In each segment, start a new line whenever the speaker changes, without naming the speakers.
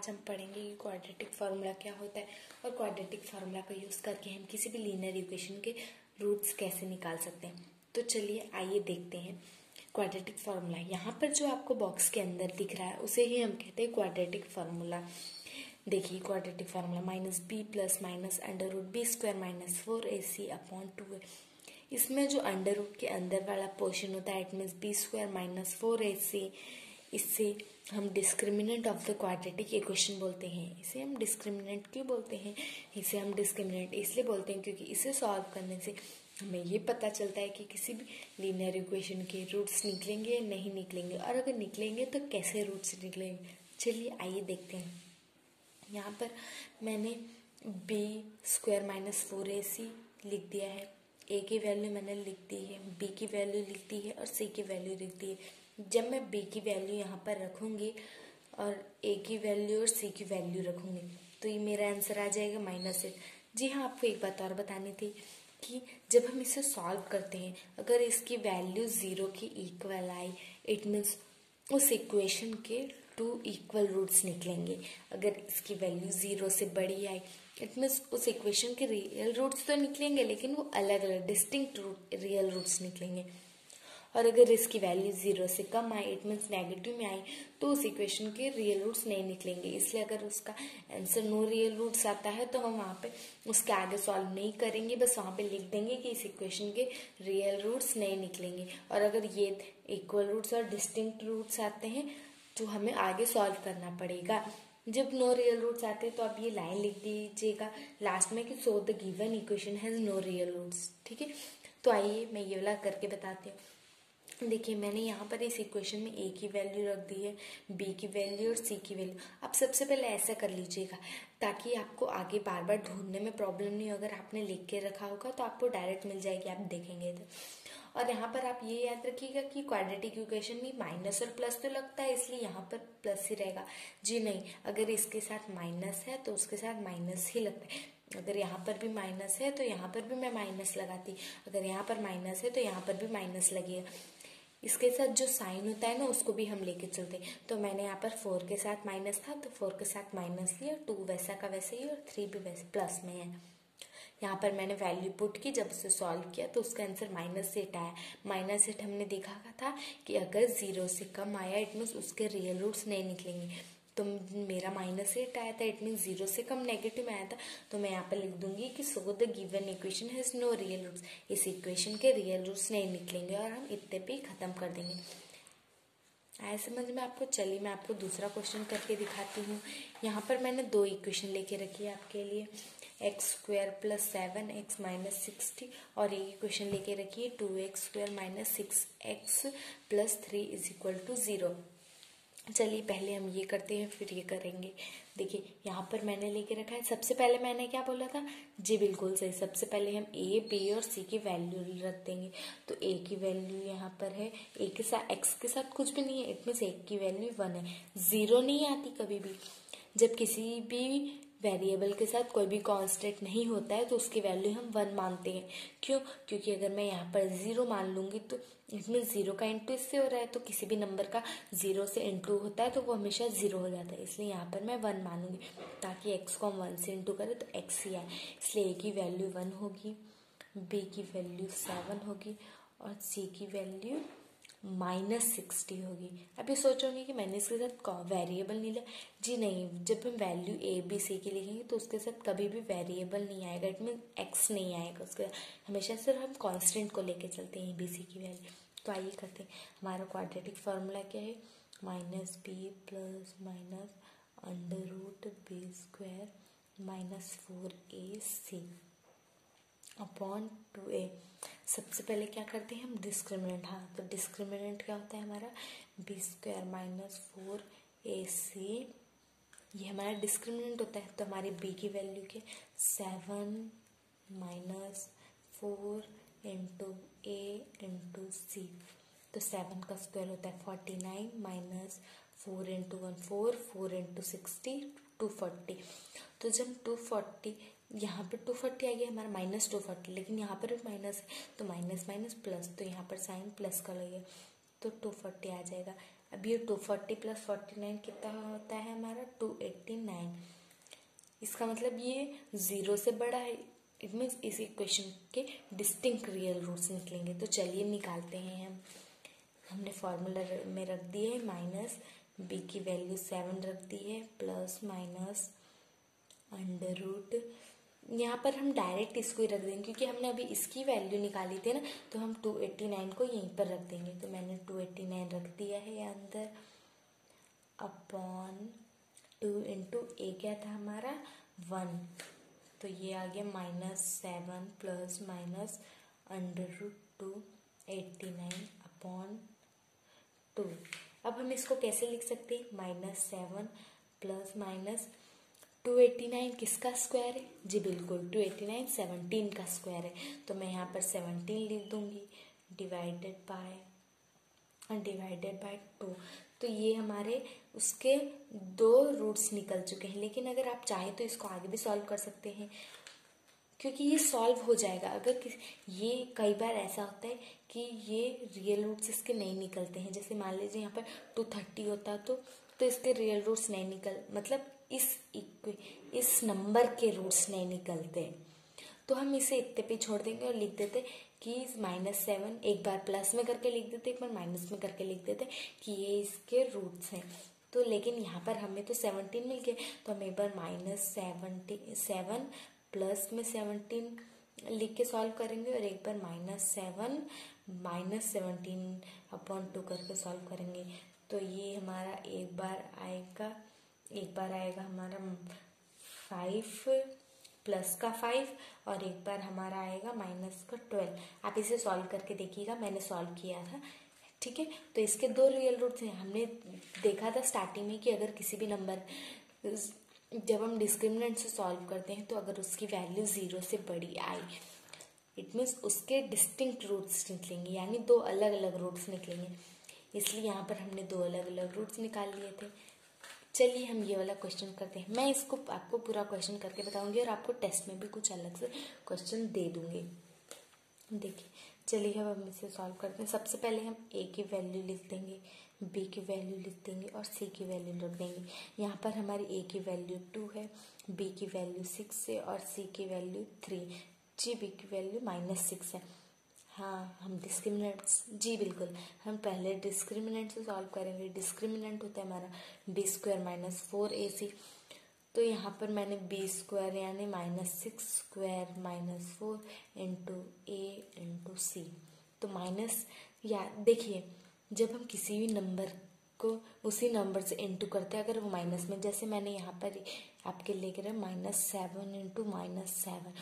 आज हम पढ़ेंगे कि क्वाड्रेटिक फार्मूला क्या होता है और क्वाड्रेटिक फार्मूला का यूज़ करके हम किसी भी लीनियर इक्वेशन के रूट्स कैसे निकाल सकते हैं। तो चलिए आइए देखते हैं क्वाड्रेटिक फार्मूला। यहाँ पर जो आपको बॉक्स के अंदर दिख रहा है उसे ही हम कहते हैं क्वाड्रेटिक फार्मूला। देखिए quadratic formula -b plus minus under root B square minus 4ac upon 2a। इसमें जो अंडर रूट के अंदर वाला पोर्शन होता है it means B square minus 4ac, इससे हम discriminant of the quadratic equation बोलते हैं। इसे हम डिस्क्रिमिनेंट क्यों बोलते हैं? इसे हम डिस्क्रिमिनेंट इसलिए बोलते हैं क्योंकि इसे सॉल्व करने से हमें ये पता चलता है कि किसी भी लीनियर इक्वेशन के रूट्स निकलेंगे या नहीं निकलेंगे, और अगर निकलेंगे तो कैसे रूट्स निकलेंगे। चलिए आइए देखते हैं। यहाँ पर मैंने बी स्क्वायर माइनस 4ac लिख दिया है। ए की वैल्यू मैंने लिख दी है, बी की वैल्यू लिख दी है और सी की वैल्यू लिख दी है। जब मैं बी की वैल्यू यहाँ पर रखूँगी और ए की वैल्यू और सी की वैल्यू रखूँगी तो ये मेरा आंसर आ जाएगा -8। जी हाँ, आपको एक बात और बतानी थी कि जब हम इसे सॉल्व करते हैं अगर इसकी वैल्यू 0 की इक्वल आई इट मीन्स उस इक्वेशन के 2 इक्वल रूट्स निकलेंगे। अगर इसकी वैल्यू 0 से बड़ी आई इट मीन्स उस इक्वेशन के रियल रूट्स तो निकलेंगे लेकिन वो अलग अलग डिस्टिंक्ट रियल रूट्स निकलेंगे। और अगर इसकी वैल्यू 0 से कम आई इट मीन्स नेगेटिव में आई तो उस इक्वेशन के रियल रूट्स नहीं निकलेंगे। इसलिए अगर उसका आंसर नो रियल रूट्स आता है तो हम वहाँ पे उसके आगे सॉल्व नहीं करेंगे, बस वहाँ पे लिख देंगे कि इस इक्वेशन के रियल रूट्स नहीं निकलेंगे। और अगर ये इक्वल रूट्स और डिस्टिंक्ट रूट्स आते हैं तो हमें आगे सॉल्व करना पड़ेगा। जब नो रियल रूट्स आते हैं तो आप ये लाइन लिख दीजिएगा लास्ट में कि so the given equation has no real roots. ठीक है, तो आइए मैं ये वाला करके बताती हूँ। देखिए मैंने यहाँ पर इस इक्वेशन में ए की वैल्यू रख दी है, बी की वैल्यू और सी की वैल्यू। आप सबसे पहले ऐसा कर लीजिएगा ताकि आपको आगे बार बार ढूंढने में प्रॉब्लम नहीं हो। अगर आपने लिख के रखा होगा तो आपको डायरेक्ट मिल जाएगी, आप देखेंगे तो। और यहाँ पर आप ये याद रखिएगा कि क्वाड्रेटिक इक्वेशन में माइनस और प्लस तो लगता है इसलिए यहाँ पर प्लस ही रहेगा। जी नहीं, अगर इसके साथ माइनस है तो उसके साथ माइनस ही लगता है। अगर यहाँ पर भी माइनस है तो यहाँ पर भी मैं माइनस लगाती, अगर यहाँ पर माइनस है तो यहाँ पर भी माइनस लगेगा। इसके साथ जो साइन होता है ना उसको भी हम लेके चलते हैं। तो मैंने यहाँ पर 4 के साथ माइनस था तो 4 के साथ माइनस लिया, 2 वैसा का वैसे ही और 3 भी वैसे प्लस में है। यहाँ पर मैंने वैल्यू पुट की, जब उसे सॉल्व किया तो उसका आंसर -8 आया। -8 हमने देखा था कि अगर 0 से कम आया इट मीन्स उसके रियल रूट्स नहीं निकलेंगे। तो मेरा -8 आया था इट मीन्स 0 से कम नेगेटिव में आया था। तो मैं यहाँ पर लिख दूंगी कि so the given equation has no real roots. इस इक्वेशन के रियल रूट्स नहीं निकलेंगे और हम इतने पे ही खत्म कर देंगे। आया समझ में आपको? चलिए मैं आपको दूसरा क्वेश्चन करके दिखाती हूँ। यहाँ पर मैंने 2 इक्वेशन लेके रखी है आपके लिए, x square plus 7x minus 60 और एक इक्वेशन लेके रखी है 2x square minus 6x plus 3 is equal to 0। चलिए पहले हम ये करते हैं फिर ये करेंगे। देखिए यहाँ पर मैंने लेके रखा है, सबसे पहले मैंने क्या बोला था? जी बिल्कुल सही, सबसे पहले हम ए बी और सी की वैल्यू रख देंगे। तो ए की वैल्यू यहाँ पर है, ए के साथ एक्स के साथ कुछ भी नहीं है इट मीन्स ए की वैल्यू 1 है। 0 नहीं आती कभी भी। जब किसी भी वेरिएबल के साथ कोई भी कांस्टेंट नहीं होता है तो उसकी वैल्यू हम 1 मानते हैं। क्यों? क्योंकि अगर मैं यहाँ पर 0 मान लूंगी तो इसमें 0 का इंटू इससे हो रहा है, तो किसी भी नंबर का 0 से इंटू होता है तो वो हमेशा 0 हो जाता है। इसलिए यहाँ पर मैं 1 मानूंगी ताकि x को हम 1 से इंटू करें तो x ही आए। इसलिए a की वैल्यू 1 होगी, b की वैल्यू 7 होगी और c की वैल्यू -60 होगी। अभी सोचोगे कि मैंने इसके साथ वेरिएबल नहीं लिया। जी नहीं, जब हम वैल्यू ए बी सी की लिखेंगे तो उसके साथ कभी भी वेरिएबल नहीं आएगा, इट मीन एक्स नहीं आएगा उसके, हमेशा सिर्फ हम कांस्टेंट को लेके चलते हैं बी सी की वैल्यू। तो आइए करते हैं। हमारा क्वाड्रेटिक फार्मूला क्या है? -b plus minus under root B square minus 4ac upon 2a। सबसे पहले क्या करते हैं हम? डिस्क्रिमिनेंट। हाँ, तो डिस्क्रिमिनेंट क्या होता है हमारा? बी स्क्वायर माइनस 4ac, ये हमारा डिस्क्रिमिनेंट होता है। तो हमारी b की वैल्यू के 7 माइनस 4 इंटू a इंटू सी। तो 7 का स्क्वायर होता है 49 माइनस 4 इंटू 1 4, 4 इंटू 60 240। तो जब 240 यहाँ पर 240 आ गया हमारा -240, लेकिन यहाँ पर भी माइनस है तो माइनस माइनस प्लस, तो यहाँ पर साइन प्लस का लगेगा तो 240 आ जाएगा। अब ये 240 प्लस 49 कितना होता है हमारा 289। इसका मतलब ये 0 से बड़ा है। इट मीन्स इस इक्वेशन के डिस्टिंक्ट रियल रूट्स निकलेंगे। तो चलिए निकालते हैं हम। हमने फॉर्मूला में रख दिए है माइनस बी की वैल्यू 7 रख दी है प्लस माइनस अंडर रूट। यहाँ पर हम डायरेक्ट इसको ही रख देंगे क्योंकि हमने अभी इसकी वैल्यू निकाली थी ना, तो हम 289 को यहीं पर रख देंगे। तो मैंने 289 रख दिया है अंदर अपॉन 2 इंटू ए क्या था हमारा 1, तो ये आ गया -7 plus minus under root 289 upon 2। अब हम इसको कैसे लिख सकते हैं -7 प्लस माइनस 289 किसका स्क्वायर है? जी बिल्कुल 289 17 का स्क्वायर है। तो मैं यहाँ पर 17 लिख दूंगी डिवाइडेड बाय 2। तो ये हमारे उसके 2 रूट्स निकल चुके हैं। लेकिन अगर आप चाहें तो इसको आगे भी सॉल्व कर सकते हैं क्योंकि ये सॉल्व हो जाएगा। अगर ये कई बार ऐसा होता है कि ये रियल रूट्स इसके नहीं निकलते हैं। जैसे मान लीजिए यहाँ पर 230 होता तो इसके रियल रूट्स नहीं मतलब इस नंबर के रूट्स नहीं निकलते। तो हम इसे इतने पे छोड़ देंगे और लिख देते कि -7 एक बार प्लस में करके लिख देते, एक बार माइनस में करके लिख देते कि ये इसके रूट्स हैं। तो लेकिन यहाँ पर हमें तो 17 मिल गए, तो हम एक बार -7 प्लस में 17 लिख के सॉल्व करेंगे और एक बार -17 अपॉन 2 करके सॉल्व करेंगे। तो ये हमारा एक बार आएगा हमारा 5 प्लस का 5 और एक बार हमारा आएगा माइनस का 12। आप इसे सॉल्व करके देखिएगा, मैंने सॉल्व किया था, ठीक है। तो इसके 2 रियल रूट्स हैं। हमने देखा था स्टार्टिंग में कि अगर किसी भी नंबर जब हम डिस्क्रिमिनेंट से सॉल्व करते हैं तो अगर उसकी वैल्यू 0 से बड़ी आई, इट मीन्स उसके डिस्टिंक्ट रूट्स निकलेंगे, यानी 2 अलग अलग रूट्स निकलेंगे। इसलिए यहाँ पर हमने 2 अलग अलग रूट्स निकाल लिए थे। चलिए हम ये वाला क्वेश्चन करते हैं। मैं इसको आपको पूरा क्वेश्चन करके बताऊंगी और आपको टेस्ट में भी कुछ अलग से क्वेश्चन दे दूंगी। देखिए चलिए हम इसे सॉल्व करते हैं। सबसे पहले हम ए की वैल्यू लिख देंगे, बी की वैल्यू लिख देंगे और सी की वैल्यू लिख देंगे। यहाँ पर हमारी ए की वैल्यू 2 है, बी की वैल्यू 6 है और सी की वैल्यू 3, जी बी की वैल्यू -6 है। हाँ हम डिस्क्रिमिनेंट, जी बिल्कुल हम पहले डिस्क्रिमिनेंट से सॉल्व करेंगे। डिस्क्रिमिनेंट होता है हमारा b² - 4ac। तो यहाँ पर मैंने b² यानी -6² - 4 इंटू a इंटू सी। तो माइनस या देखिए जब हम किसी भी नंबर को उसी नंबर से इंटू करते हैं, अगर वो माइनस में, जैसे मैंने यहाँ पर आपके लेकर -7 इंटू -7,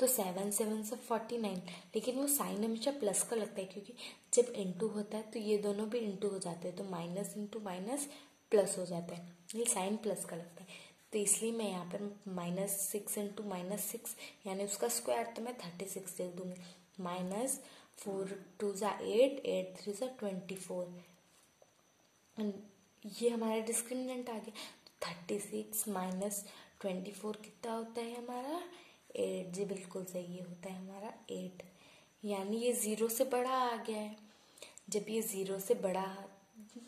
तो 7 7 से 49, लेकिन वो साइन हमेशा प्लस का लगता है क्योंकि जब इंटू होता है तो ये दोनों भी इंटू हो जाते हैं, तो माइनस इंटू माइनस प्लस हो जाता है, ये साइन प्लस का लगता है। तो इसलिए मैं यहाँ पर -6 इंटू -6 यानी उसका स्क्वायर, तो मैं 36 लिख दूंगी। -4 2 ज़ा 8, 8 3 ज़ा 24। ये हमारा डिस्क्रिमिनेंट आ गया। 36 माइनस 24 कितना होता है हमारा 8। जी बिल्कुल सही, ये होता है हमारा 8, यानी ये 0 से बड़ा आ गया है। जब ये 0 से बड़ा,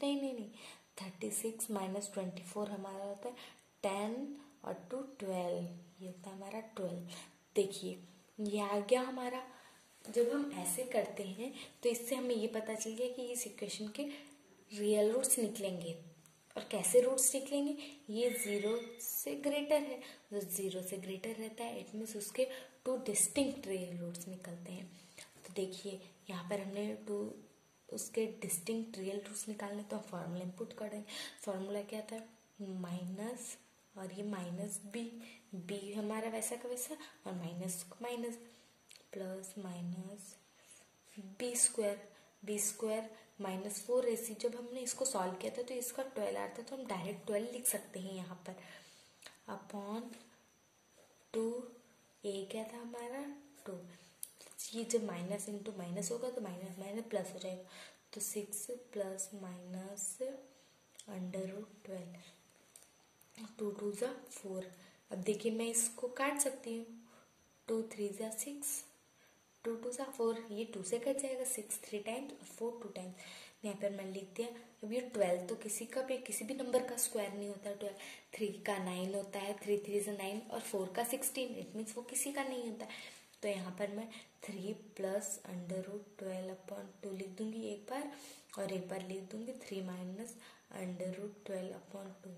नहीं 36 माइनस 24 हमारा होता है 10 और 2 12, ये होता है हमारा 12। देखिए ये आ गया हमारा। जब हम ऐसे करते हैं तो इससे हमें ये पता चल गया कि इस इक्वेशन के रियल रूट्स निकलेंगे। और कैसे रूट्स निकलेंगे, ये 0 से ग्रेटर है, तो 0 से ग्रेटर रहता है, इट मीन्स उसके 2 डिस्टिंक्ट रियल रूट्स निकलते हैं। तो देखिए यहाँ पर हमने उसके डिस्टिंक्ट रियल रूट्स निकालने, तो हम फॉर्मूला इनपुट कर देंगे। फॉर्मूला क्या था, माइनस और ये बी हमारा वैसा का वैसा और माइनस को minus, plus minus b² -4ac। जब हमने इसको सॉल्व किया था तो इसका 12 आता था, तो हम डायरेक्ट 12 लिख सकते हैं यहाँ पर, अपॉन 2 a क्या था हमारा 2। ये जब माइनस इंटू माइनस होगा तो माइनस माइनस प्लस हो जाएगा, तो 6 प्लस माइनस अंडर रूट 12, 2 2 ज़ा 4। अब देखिए मैं इसको काट सकती हूँ, 2 3 ज़ा 6, 2 2 ज़ा 4, ये 2 से कट जाएगा, 6 3 टाइम्स और 4 2 टाइम्स। यहाँ पर मैंने लिख दिया। अब ये 12 तो किसी भी नंबर का स्क्वायर नहीं होता है। 12 3 का 9 होता है, 3 3 से 9, और 4 का 16, इट मीन्स वो किसी का नहीं होता है। तो यहाँ पर मैं 3 प्लस √12/2 लिख दूंगी एक बार, और एक बार लिख दूंगी 3 माइनस √12/2।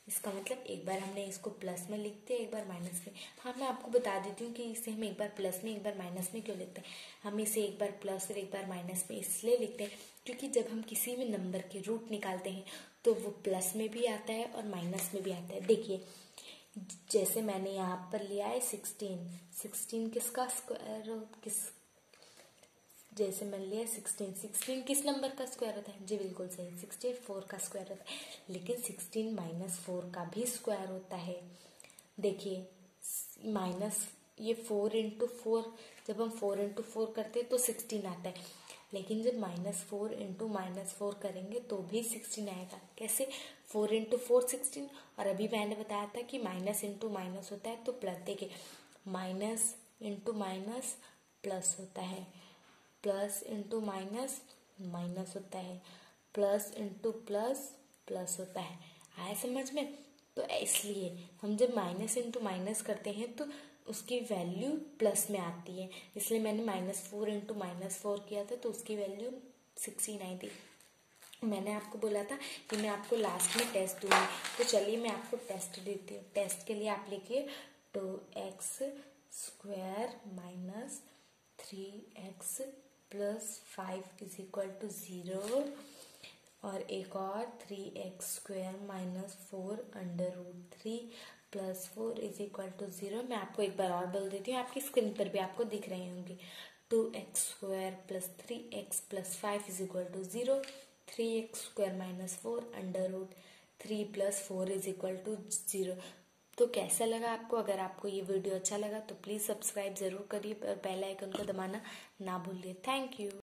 इसका मतलब एक बार हमने इसको प्लस में लिखते हैं, एक बार माइनस में। हाँ, मैं आपको बता देती हूँ कि इसे हम एक बार प्लस में एक बार माइनस में क्यों लिखते हैं। हम इसे एक बार प्लस और एक बार माइनस में इसलिए लिखते हैं क्योंकि जब हम किसी भी नंबर के रूट निकालते हैं तो वो प्लस में भी आता है और माइनस में भी आता है। देखिए, जैसे मैंने यहाँ पर लिया है 16 किसका स्क्वायर, जैसे मैंने लिया 16 किस नंबर का स्क्वायर होता है? जी बिल्कुल सही, 16 4 का स्क्वायर होता है। लेकिन 16 माइनस 4 का भी स्क्वायर होता है। देखिए, माइनस ये 4 इंटू 4, जब हम 4 इंटू 4 करते हैं तो 16 आता है, लेकिन जब -4 इंटू -4 करेंगे तो भी 16 आएगा। कैसे? 4 इंटू 4 16, और अभी मैंने बताया था कि माइनस इंटू माइनस होता है तो प्लस। देखिए, माइनस इंटू माइनस प्लस होता है, प्लस इंटू माइनस माइनस होता है, प्लस इंटू प्लस प्लस होता है। आया समझ में? तो इसलिए हम जब माइनस इंटू माइनस करते हैं तो उसकी वैल्यू प्लस में आती है। इसलिए मैंने -4 इंटू -4 किया था तो उसकी वैल्यू 16 आई थी। मैंने आपको बोला था कि मैं आपको लास्ट में टेस्ट दूंगी, तो चलिए मैं आपको टेस्ट देती हूँ। टेस्ट के लिए आप लिखिए 2x² minus 3x plus 5 is equal to 0, और एक और 3x² minus 4√3 plus 4 is equal to 0। मैं आपको एक बार और बोल देती हूँ, आपकी स्क्रीन पर भी आपको दिख रहे होंगे। 2x² plus 3x plus 5 is equal to 0, 3x² minus 4√3 plus 4 is equal to 0। तो कैसा लगा आपको? अगर आपको ये वीडियो अच्छा लगा तो प्लीज़ सब्सक्राइब ज़रूर करिए और बेल आइकन को दबाना ना भूलिए। Thank you.